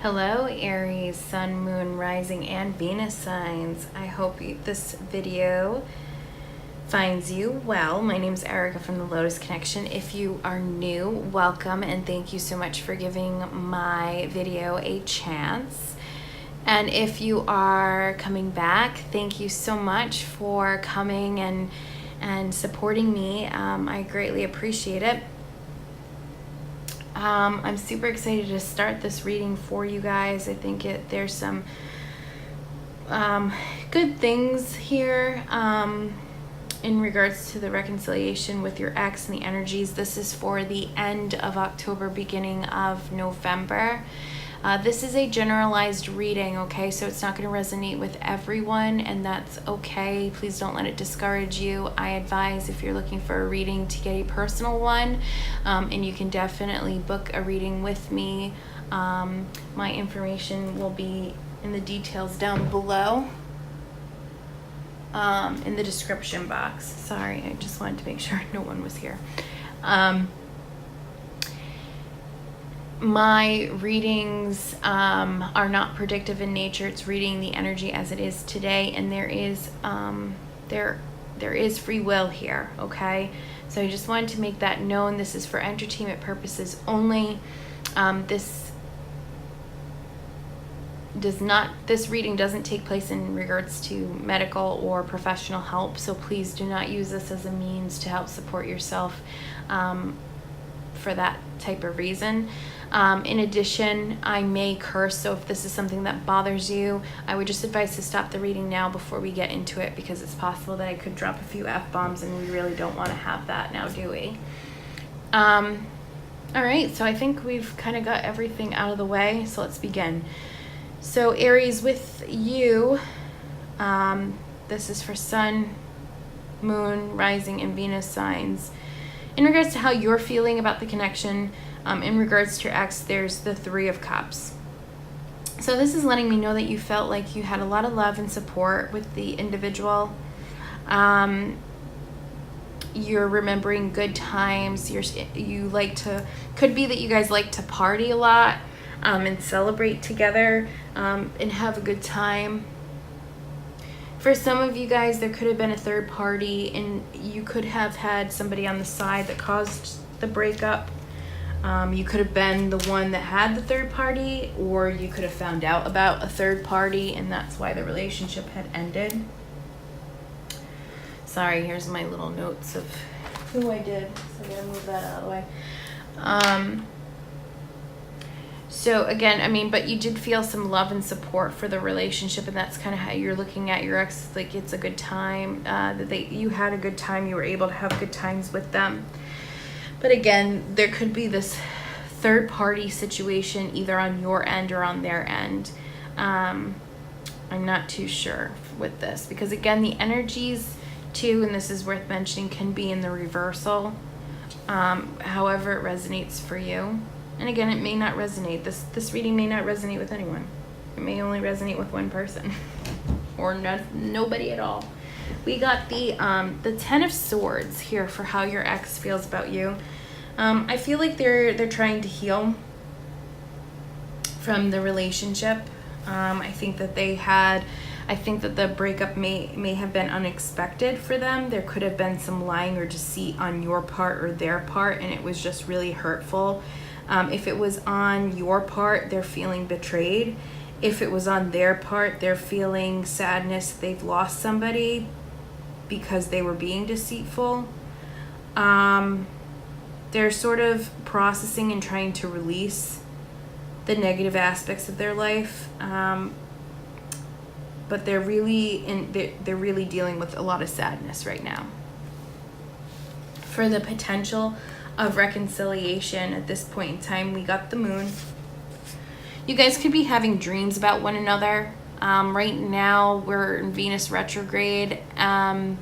Hello Aries, Sun, Moon, Rising, and Venus signs. I hope this video finds you well. My name is Erica from the Lotus Connection. If you are new, welcome and thank you so much for giving my video a chance. And if you are coming back, thank you so much for coming and supporting me. I greatly appreciate it. I'm super excited to start this reading for you guys. I think there's some good things here in regards to the reconciliation with your ex and the energies. This is for the end of October, beginning of November. This is a generalized reading, okay? So it's not going to resonate with everyone, and that's okay. Please don't let it discourage you. I advise, if you're looking for a reading, to get a personal one, and you can definitely book a reading with me. My information will be in the details down below, in the description box. Sorry, I just wanted to make sure no one was here. My readings are not predictive in nature. It's reading the energy as it is today, and there is free will here, okay? So I just wanted to make that known. This is for entertainment purposes only. This reading doesn't take place in regards to medical or professional help, so please do not use this as a means to help support yourself for that type of reason. In addition, I may curse, so if this is something that bothers you, I would just advise to stop the reading now before we get into it, because it's possible that I could drop a few F-bombs, and we really don't want to have that now, do we? All right, so I think we've kind of got everything out of the way, so let's begin. So Aries, with you, this is for Sun, Moon, Rising, and Venus signs. In regards to how you're feeling about the connection, in regards to your ex, there's the Three of Cups. So this is letting me know that you felt like you had a lot of love and support with the individual. You're remembering good times. Could be that you guys like to party a lot, and celebrate together, and have a good time. For some of you guys, there could have been a third party, and you could have had somebody on the side that caused the breakup. You could have been the one that had the third party, or you could have found out about a third party, and that's why the relationship had ended. Sorry, here's my little notes of who I did, so I'm gonna move that out of the way. So again, I mean, but you did feel some love and support for the relationship, and that's kind of how you're looking at your ex. Like, it's a good time, you had a good time, you were able to have good times with them. But again, there could be this third party situation either on your end or on their end. I'm not too sure with this, because again, the energies too, and this is worth mentioning, can be in the reversal. However it resonates for you. And again, it may not resonate. This reading may not resonate with anyone. It may only resonate with one person or nobody at all. We got the Ten of Swords here for how your ex feels about you. I feel like they're trying to heal from the relationship. I think that the breakup may have been unexpected for them. There could have been some lying or deceit on your part or their part, and it was just really hurtful. If it was on your part, they're feeling betrayed. If it was on their part, they're feeling sadness. They've lost somebody because they were being deceitful. They're sort of processing and trying to release the negative aspects of their life. But they're really dealing with a lot of sadness right now. For the potential of reconciliation at this point in time, we got the Moon. You guys could be having dreams about one another. Right now we're in Venus retrograde, and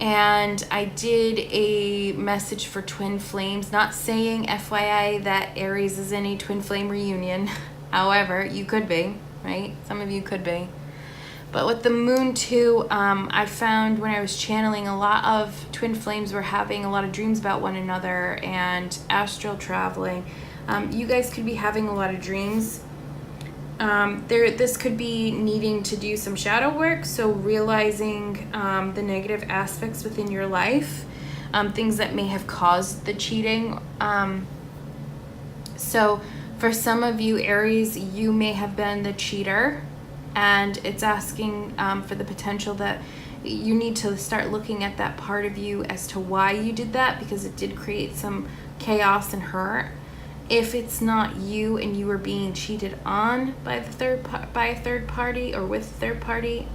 I did a message for twin flames, not saying FYI that Aries is in a twin flame reunion. However, you could be, right? Some of you could be. But with the Moon too, I found when I was channeling, a lot of twin flames were having a lot of dreams about one another and astral traveling. You guys could be having a lot of dreams This could be needing to do some shadow work, so realizing the negative aspects within your life, things that may have caused the cheating. So for some of you, Aries, you may have been the cheater, and it's asking for the potential that you need to start looking at that part of you as to why you did that, because it did create some chaos and hurt. If it's not you and you were being cheated on by a third party or with a third party,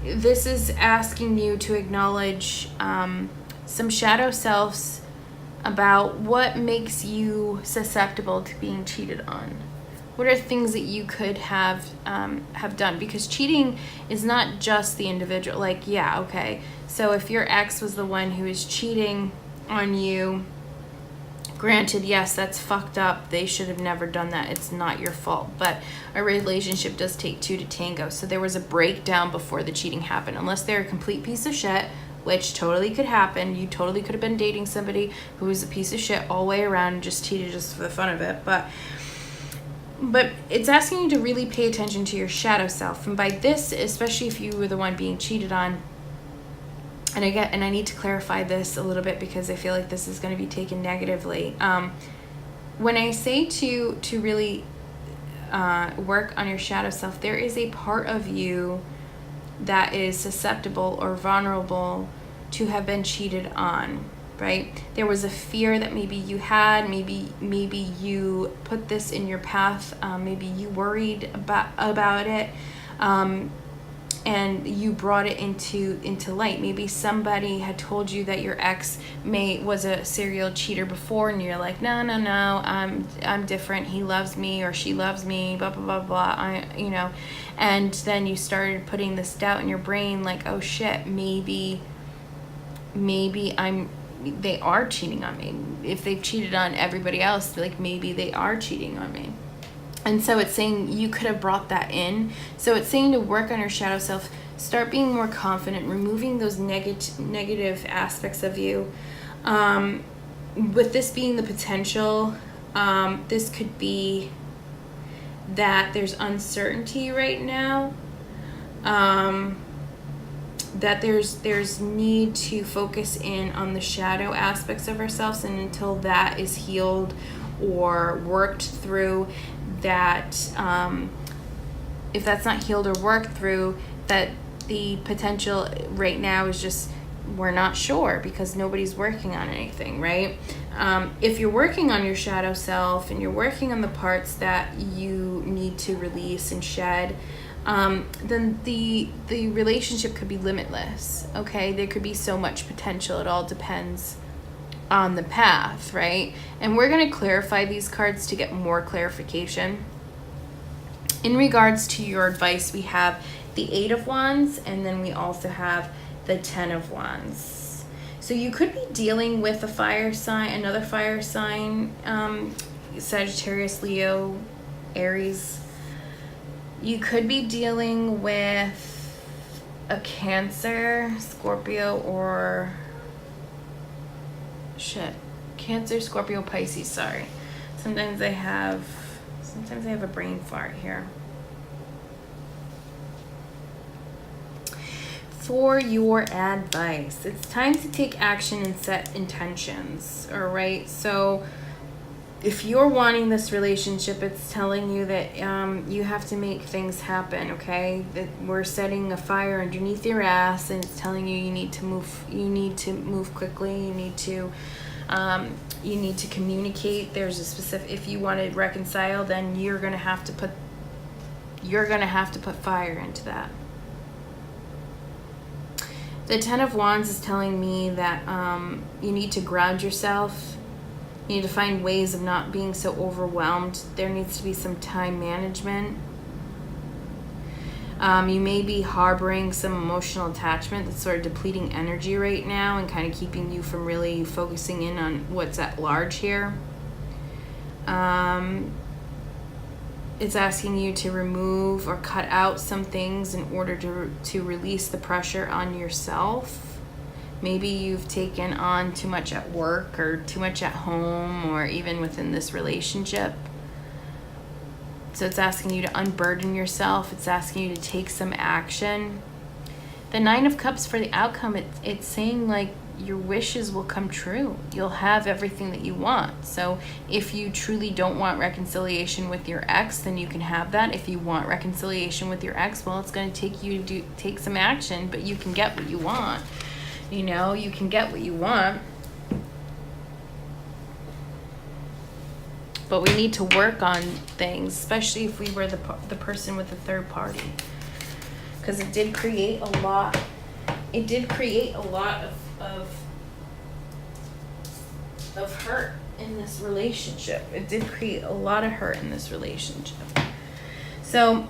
this is asking you to acknowledge some shadow selves about what makes you susceptible to being cheated on. What are things that you could have done? Because cheating is not just the individual. Like, yeah, okay. So if your ex was the one who was cheating on you, granted, yes, that's fucked up. They should have never done that. It's not your fault. But a relationship does take two to tango. So there was a breakdown before the cheating happened. Unless they're a complete piece of shit, which totally could happen. You totally could have been dating somebody who was a piece of shit all the way around and just cheated just for the fun of it. But it's asking you to really pay attention to your shadow self. And by this, especially if you were the one being cheated on, and I need to clarify this a little bit because I feel like this is going to be taken negatively. When I say to really work on your shadow self, there is a part of you that is susceptible or vulnerable to have been cheated on, right? There was a fear that maybe you had, maybe you put this in your path, maybe you worried about it, and you brought it into light. Maybe somebody had told you that your ex was a serial cheater before, and you're like, no, I'm different. He loves me or she loves me, blah blah blah blah. And then you started putting this doubt in your brain, like, oh shit, maybe they are cheating on me. If they've cheated on everybody else, like, maybe they are cheating on me. And so it's saying you could have brought that in. So it's saying to work on your shadow self, start being more confident, removing those negative aspects of you. With this being the potential, this could be that there's uncertainty right now, that there's need to focus in on the shadow aspects of ourselves, and until that is healed or worked through, that if that's not healed or worked through, that the potential right now is just, we're not sure because nobody's working on anything, right? If you're working on your shadow self and you're working on the parts that you need to release and shed, then the relationship could be limitless, okay? There could be so much potential. It all depends on the path, right? And we're going to clarify these cards to get more clarification. In regards to your advice, we have the 8 of Wands, and then we also have the 10 of Wands. So you could be dealing with a fire sign, another fire sign, Sagittarius, Leo, Aries. You could be dealing with a Cancer, Scorpio, or Cancer, Scorpio, Pisces, sorry. Sometimes I have a brain fart here. For your advice, it's time to take action and set intentions, all right? So if you're wanting this relationship, it's telling you that you have to make things happen, okay? That we're setting a fire underneath your ass, and it's telling you need to move quickly, you need to communicate. There's a specific, if you want to reconcile, then you're gonna have to put fire into that. The 10 of Wands is telling me that you need to ground yourself. You need to find ways of not being so overwhelmed. There needs to be some time management. You may be harboring some emotional attachment that's sort of depleting energy right now and kind of keeping you from really focusing in on what's at large here. It's asking you to remove or cut out some things in order to release the pressure on yourself. Maybe you've taken on too much at work or too much at home or even within this relationship. So it's asking you to unburden yourself. It's asking you to take some action. The Nine of Cups for the outcome, it's saying like your wishes will come true. You'll have everything that you want. So if you truly don't want reconciliation with your ex, then you can have that. If you want reconciliation with your ex, well, it's going to take you to take some action, but you can get what you want. You know, you can get what you want. But we need to work on things, especially if we were the person with the third party. Because it did create a lot. It did create a lot of hurt in this relationship. It did create a lot of hurt in this relationship. So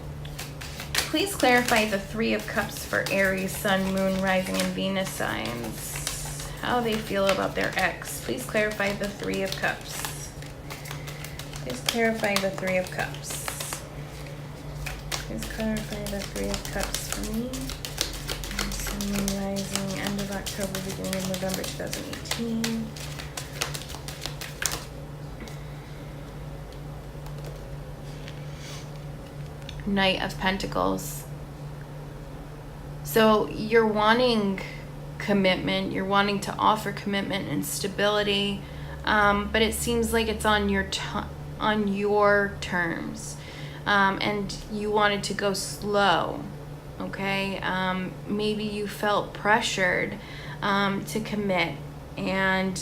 please clarify the Three of Cups for Aries, Sun, Moon, Rising, and Venus signs. How they feel about their ex. Please clarify the Three of Cups. Please clarify the Three of Cups. Please clarify the Three of Cups for me. Sun, Moon, Rising, end of October, beginning of November 2018. Knight of Pentacles. So you're wanting commitment. You're wanting to offer commitment and stability, but it seems like it's on your terms, and you wanted to go slow. Okay, maybe you felt pressured to commit, and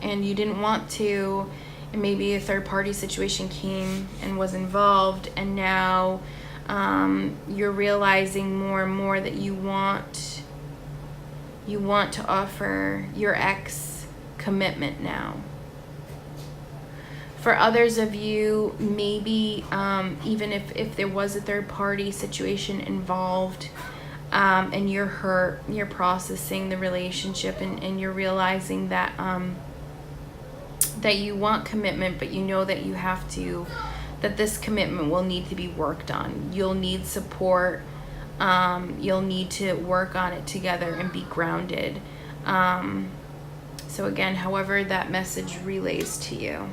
you didn't want to. And maybe a third-party situation came and was involved, and now you're realizing more and more that you want to offer your ex commitment now. For others of you, maybe even if there was a third-party situation involved, and you're hurt, you're processing the relationship, and you're realizing that that you want commitment, but you know that you have to, that this commitment will need to be worked on. You'll need support. You'll need to work on it together and be grounded. So again, however that message relays to you.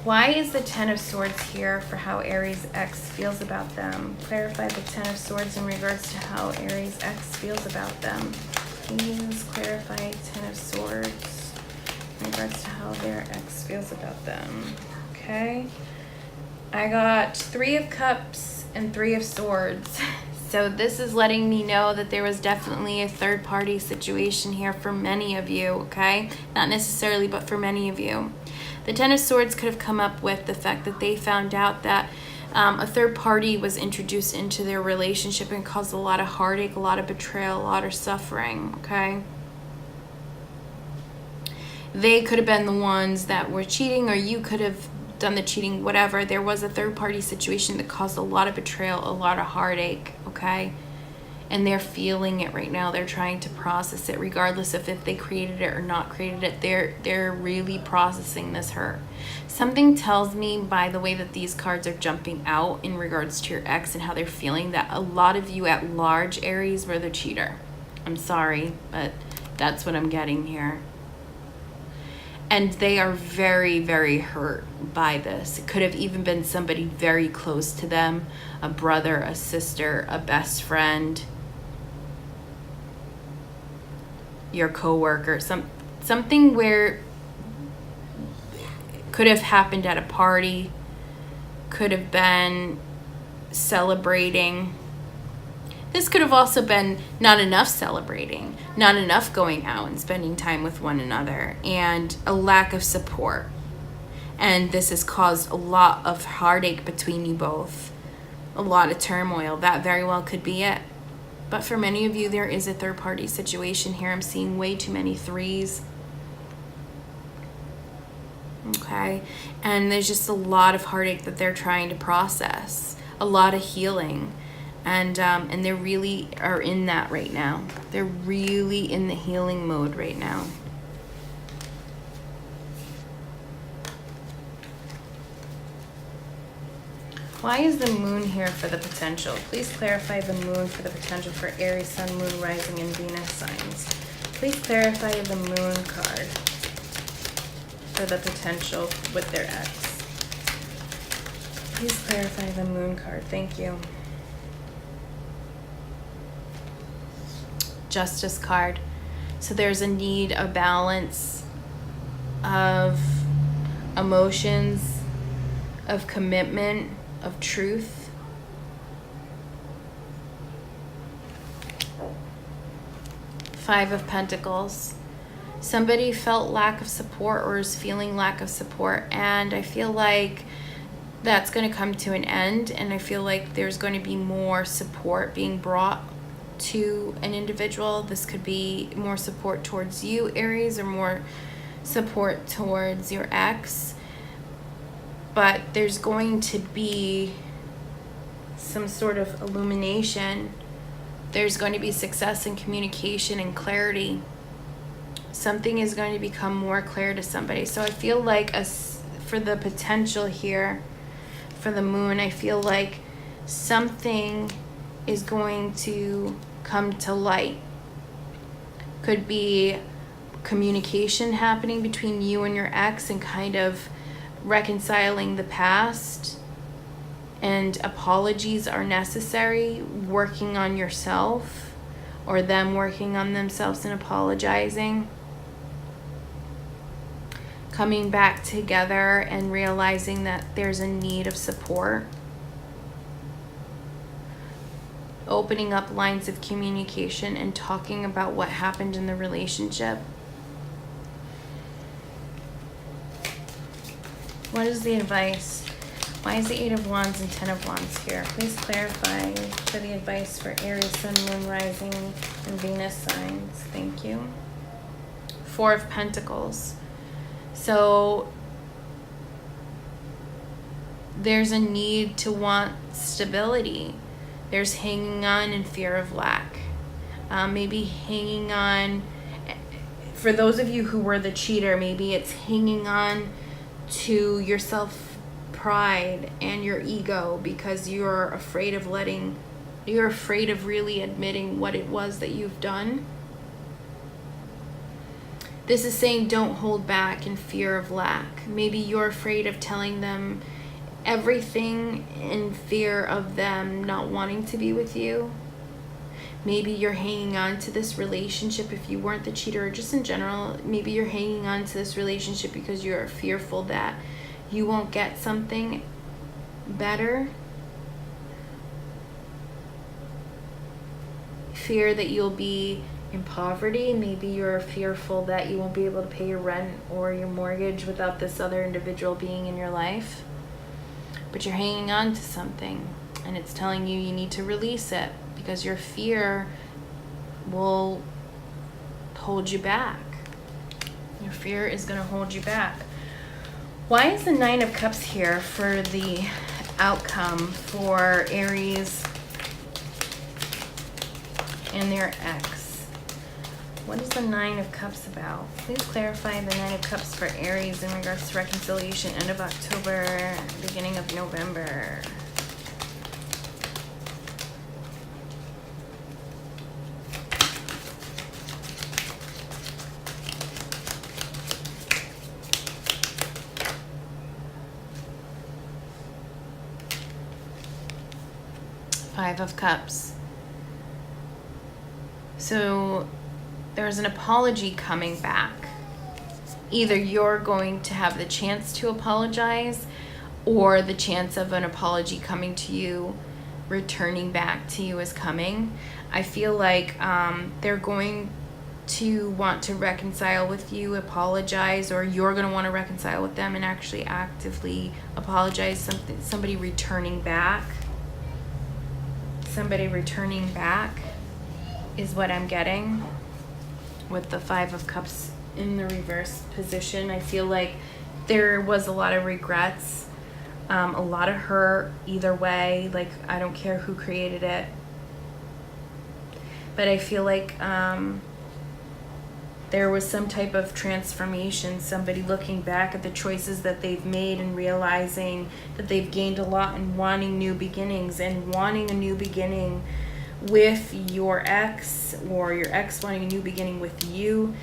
Why is the Ten of Swords here for how Aries' ex feels about them? Clarify the Ten of Swords in regards to how Aries' ex feels about them. Please clarify Ten of Swords in regards to how their ex feels about them. Okay. I got Three of Cups and Three of Swords. So this is letting me know that there was definitely a third-party situation here for many of you, okay? Not necessarily, but for many of you. The Ten of Swords could have come up with the fact that they found out that a third party was introduced into their relationship and caused a lot of heartache, a lot of betrayal, a lot of suffering, okay? They could have been the ones that were cheating, or you could have done the cheating, whatever. There was a third-party situation that caused a lot of betrayal, a lot of heartache, okay? And they're feeling it right now. They're trying to process it, regardless of if they created it or not created it. They're really processing this hurt. Something tells me, by the way that these cards are jumping out in regards to your ex and how they're feeling, that a lot of you at large, Aries, were the cheater. I'm sorry, but that's what I'm getting here. And they are very, very hurt by this. It could have even been somebody very close to them, a brother, a sister, a best friend, your coworker, something where could have happened at a party, could have been celebrating. This could have also been not enough celebrating, not enough going out and spending time with one another, and a lack of support. And this has caused a lot of heartache between you both, a lot of turmoil. That very well could be it. But for many of you, there is a third-party situation here. I'm seeing way too many threes. Okay? And there's just a lot of heartache that they're trying to process, a lot of healing. And they really are in that right now. They're really in the healing mode right now. Why is the moon here for the potential? Please clarify the moon for the potential for Aries, Sun, Moon, Rising, and Venus signs. Please clarify the moon card for the potential with their ex. Please clarify the moon card. Thank you. Justice card. So there's a need, a balance of emotions, of commitment, of truth. Five of Pentacles. Somebody felt lack of support or is feeling lack of support, and I feel like that's going to come to an end, and I feel like there's going to be more support being brought to an individual. This could be more support towards you, Aries, or more support towards your ex, but there's going to be some sort of illumination. There's going to be success in communication and clarity. Something is going to become more clear to somebody. So I feel like for the potential here, for the moon, I feel like something is going to come to light. Could be communication happening between you and your ex and kind of reconciling the past, and apologies are necessary, working on yourself or them working on themselves and apologizing, coming back together and realizing that there's a need of support, opening up lines of communication and talking about what happened in the relationship. What is the advice? Why is the Eight of Wands and Ten of Wands here? Please clarify for the advice for Aries, Sun, Moon, Rising, and Venus signs. Thank you. Four of Pentacles. So there's a need to want stability. There's hanging on in fear of lack. Maybe hanging on, for those of you who were the cheater, maybe it's hanging on to your self-pride and your ego because you're afraid of really admitting what it was that you've done. This is saying don't hold back in fear of lack. Maybe you're afraid of telling them everything in fear of them not wanting to be with you. Maybe you're hanging on to this relationship if you weren't the cheater, or just in general, maybe you're hanging on to this relationship because you're fearful that you won't get something better. Fear that you'll be in poverty. Maybe you're fearful that you won't be able to pay your rent or your mortgage without this other individual being in your life. But you're hanging on to something, and it's telling you need to release it because your fear will hold you back. Your fear is going to hold you back. Why is the Nine of Cups here for the outcome for Aries and their ex? What is the Nine of Cups about? Please clarify the Nine of Cups for Aries in regards to reconciliation, end of October, beginning of November. Five of Cups. So there's an apology coming back. Either you're going to have the chance to apologize, or the chance of an apology coming to you, returning back to you is coming. I feel like they're going to want to reconcile with you, apologize, or you're going to want to reconcile with them and actually actively apologize. Somebody returning back. Somebody returning back is what I'm getting with the Five of Cups in the reverse position. I feel like there was a lot of regrets, a lot of hurt either way. Like, I don't care who created it, but I feel like there was some type of transformation, somebody looking back at the choices that they've made and realizing that they've gained a lot and wanting new beginnings, and wanting a new beginning with your ex, or your ex wanting a new beginning with you.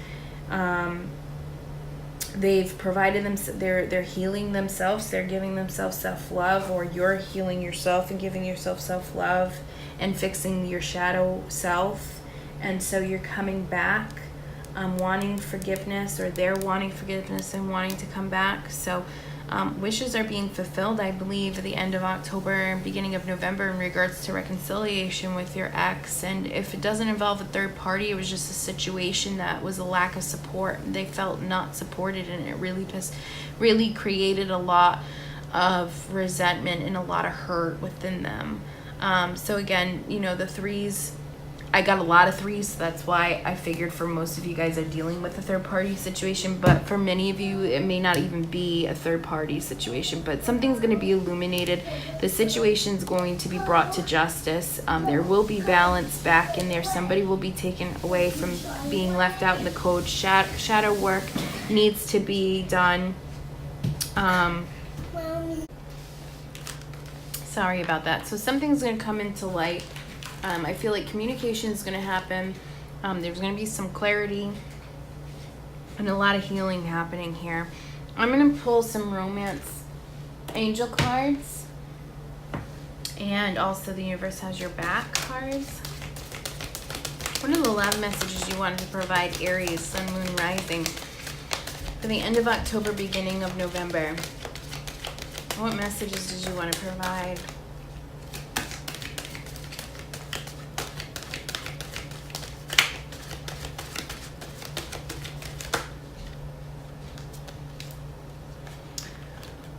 they've provided them, they're healing themselves, they're giving themselves self-love, or you're healing yourself and giving yourself self-love and fixing your shadow self. And so you're coming back, wanting forgiveness, or they're wanting forgiveness and wanting to come back. So wishes are being fulfilled, I believe, at the end of October and beginning of November in regards to reconciliation with your ex. And if it doesn't involve a third party, it was just a situation that was a lack of support. They felt not supported, and it really created a lot of resentment and a lot of hurt within them. So again, you know, the threes, I got a lot of threes, so that's why I figured for most of you guys are dealing with a third party situation, but for many of you it may not even be a third party situation, but something's going to be illuminated. The situation's going to be brought to justice. There will be balance back in there. Somebody will be taken away from being left out in the cold. Shadow work needs to be done. Sorry about that. So something's going to come into light. I feel like communication is going to happen. There's going to be some clarity and a lot of healing happening here. I'm going to pull some romance angel cards, and also the universe has your back cards. What are the love messages you wanted to provide Aries, Sun, Moon, Rising for the end of October, beginning of November? What messages did you want to provide?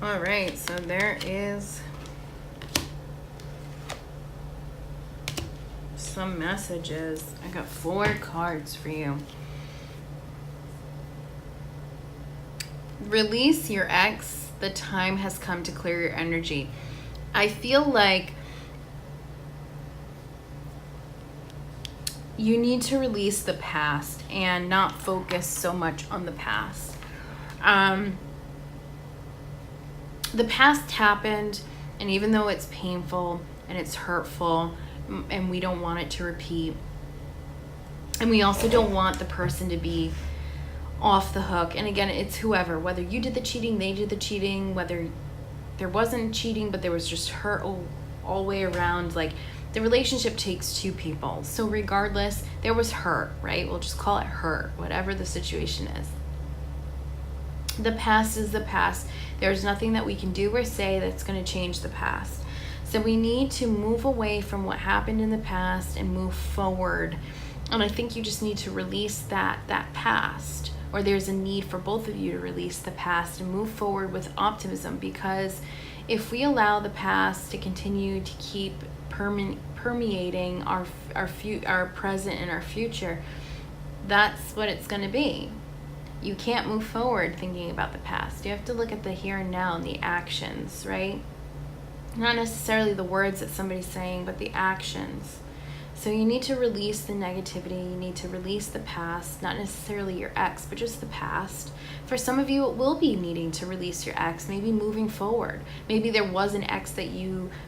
All right, so there is some messages. I got 4 cards for you. Release your ex. The time has come to clear your energy. I feel like you need to release the past and not focus so much on the past. The past happened, and even though it's painful and it's hurtful and we don't want it to repeat, and we also don't want the person to be off the hook. And again, it's whoever, whether you did the cheating, they did the cheating, whether there wasn't cheating but there was just hurt all the way around. Like, the relationship takes 2 people. So regardless, there was hurt, right? We'll just call it hurt, whatever the situation is. The past is the past. There's nothing that we can do or say that's going to change the past. So we need to move away from what happened in the past and move forward. And I think you just need to release that past, or there's a need for both of you to release the past and move forward with optimism, because if we allow the past to continue to keep permeating our present and our future, that's what it's going to be. You can't move forward thinking about the past. You have to look at the here and now and the actions, right? Not necessarily the words that somebody's saying, but the actions. So you need to release the negativity. You need to release the past, not necessarily your ex, but just the past. For some of you, it will be needing to release your ex, maybe moving forward. Maybe there was an ex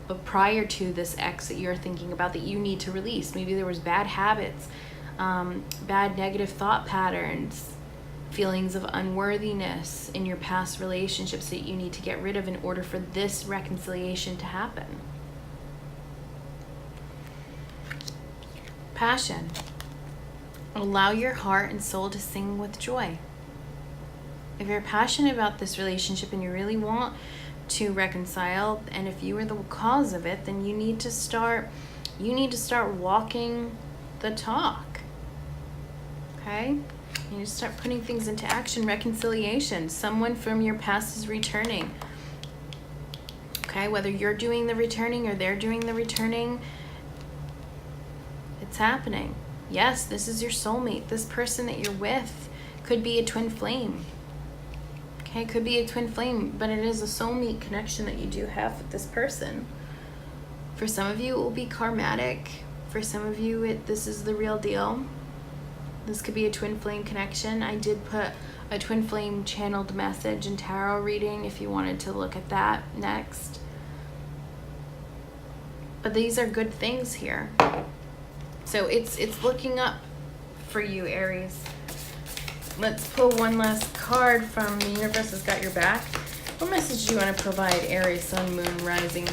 but prior to this ex that you're thinking about, that you need to release. Maybe there was bad habits, bad negative thought patterns, feelings of unworthiness in your past relationships that you need to get rid of in order for this reconciliation to happen. Passion. Allow your heart and soul to sing with joy. If you're passionate about this relationship and you really want to reconcile, and if you are the cause of it, then you need to start walking the talk. Okay? You need to start putting things into action. Reconciliation. Someone from your past is returning. Okay, whether you're doing the returning or they're doing the returning, it's happening. Yes, this is your soulmate. This person that you're with could be a twin flame. Okay, could be a twin flame, but it is a soulmate connection that you do have with this person. For some of you, it will be karmatic. For some of you, this is the real deal. This could be a twin flame connection. I did put a twin flame channeled message and tarot reading if you wanted to look at that next. But these are good things here. So it's looking up for you, Aries. let's pull one last card from The Universe Has Got Your Back. What message do you want to provide Aries, Sun, Moon, Rising,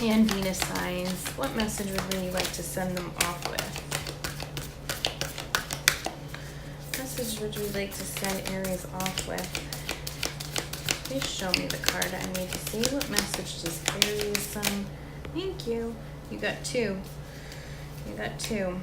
and Venus signs? What message would you like to send them off with? What message would you like to send Aries off with? Please show me the card I need to see. What message does Aries, Sun? Thank you. You got two. You got two.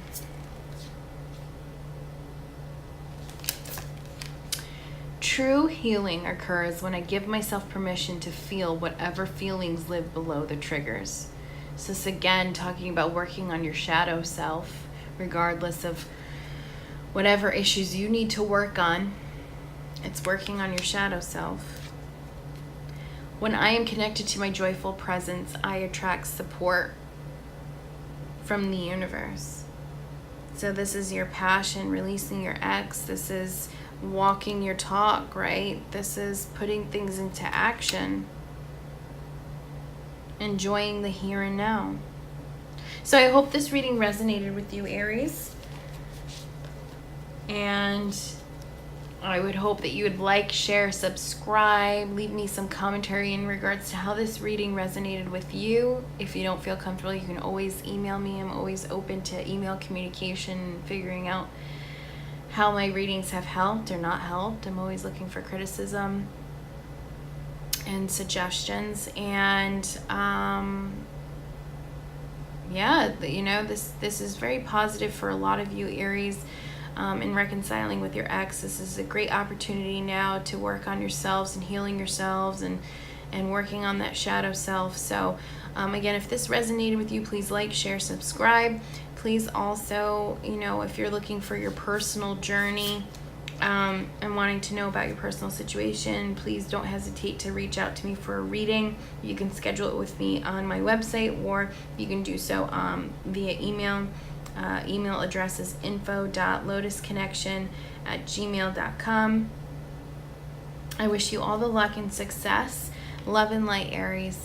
True healing occurs when I give myself permission to feel whatever feelings live below the triggers. So this again, talking about working on your shadow self, regardless of whatever issues you need to work on. It's working on your shadow self. When I am connected to my joyful presence, I attract support from the universe. So this is your passion, releasing your ex. This is walking your talk, right? This is putting things into action. Enjoying the here and now. So I hope this reading resonated with you, Aries. And I would hope that you would like, share, subscribe, leave me some commentary in regards to how this reading resonated with you. If you don't feel comfortable, you can always email me. I'm always open to email communication and figuring out how my readings have helped or not helped. I'm always looking for criticism and suggestions. And yeah, you know, this is very positive for a lot of you, Aries. In reconciling with your ex, this is a great opportunity now to work on yourselves and healing yourselves and working on that shadow self. So again, if this resonated with you, please like, share, subscribe. Please also, you know, if you're looking for your personal journey and wanting to know about your personal situation, please don't hesitate to reach out to me for a reading. You can schedule it with me on my website, or you can do so via email. Email address is info.lotusconnection@gmail.com. I wish you all the luck and success. Love and light, Aries.